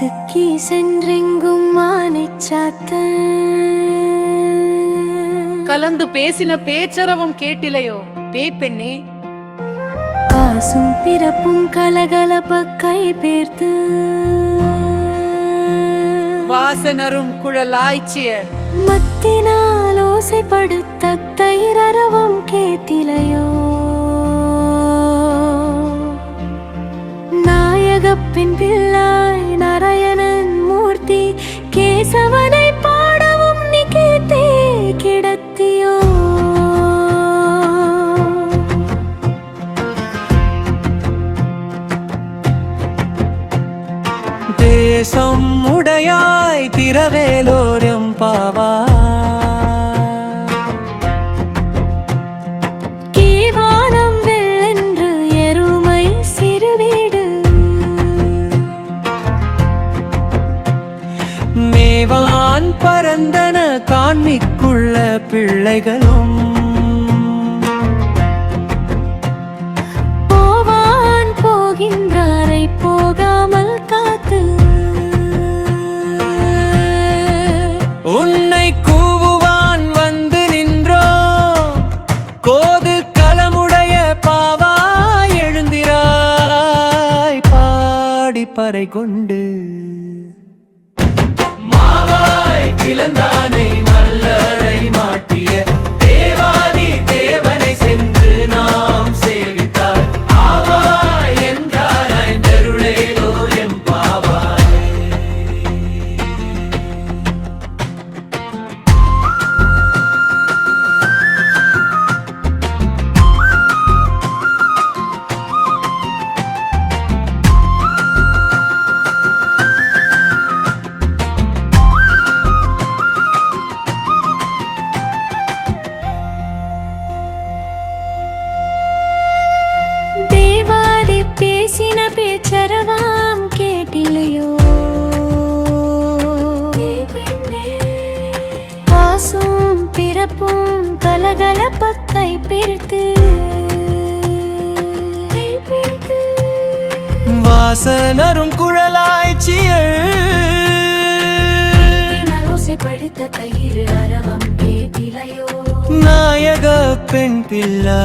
சிக்கி சென்றெங்கும் மானிச்சாத்த கலந்து பேசின பேச்சரவம் கேட்டிலையோ பேய்பெண்ணே? பாசும் பிறப்பும் கலகலப்ப கை பேர்த்து வாசனரும் குழலாய்ச்சிய மத்தினால் ஓசைப்படுத்த தயிரரவம் கேட்டிலையோ? நாயகப்பின் பிள்ளாய் நாராயணன் மூர்த்தி கேசவனை பாடவும் நீ கேட்டே கிடத்தியோ? தேசம் உடையாய் திரவேலோரம் பாவா கீவானம் வெள்ளென்று எருமை சிறுவீடு மேவான் பரந்தன காண்மிக்குள்ள பிள்ளைகளும் போவான் போகின்றாரை போகாமல் காத்து உன்னை கூவுவான் வந்து நின்றோ கோது களமுடைய பாவா எழுந்திராய் பாடி பறை கொண்டு மாவாய் கிளந்தானை மல்லரை மாட்டிய தேவாதி தேவனை சென்று நாம் சேவித்தார் ஆவா என்றாராய் தருளேலோ எம்பாவாய். தேவாதி பேசின பேச்சரவாம் கேட்டிலையோ? பாசும் பிறப்பும் கலகலப்பத்தை பிரித்து வாசனரும் குழலாய்ச்சியள் ஓசைப்படுத்த தயிர் அரவம் கேட்டிலையோ? நாயக பெண் பிள்ளாய்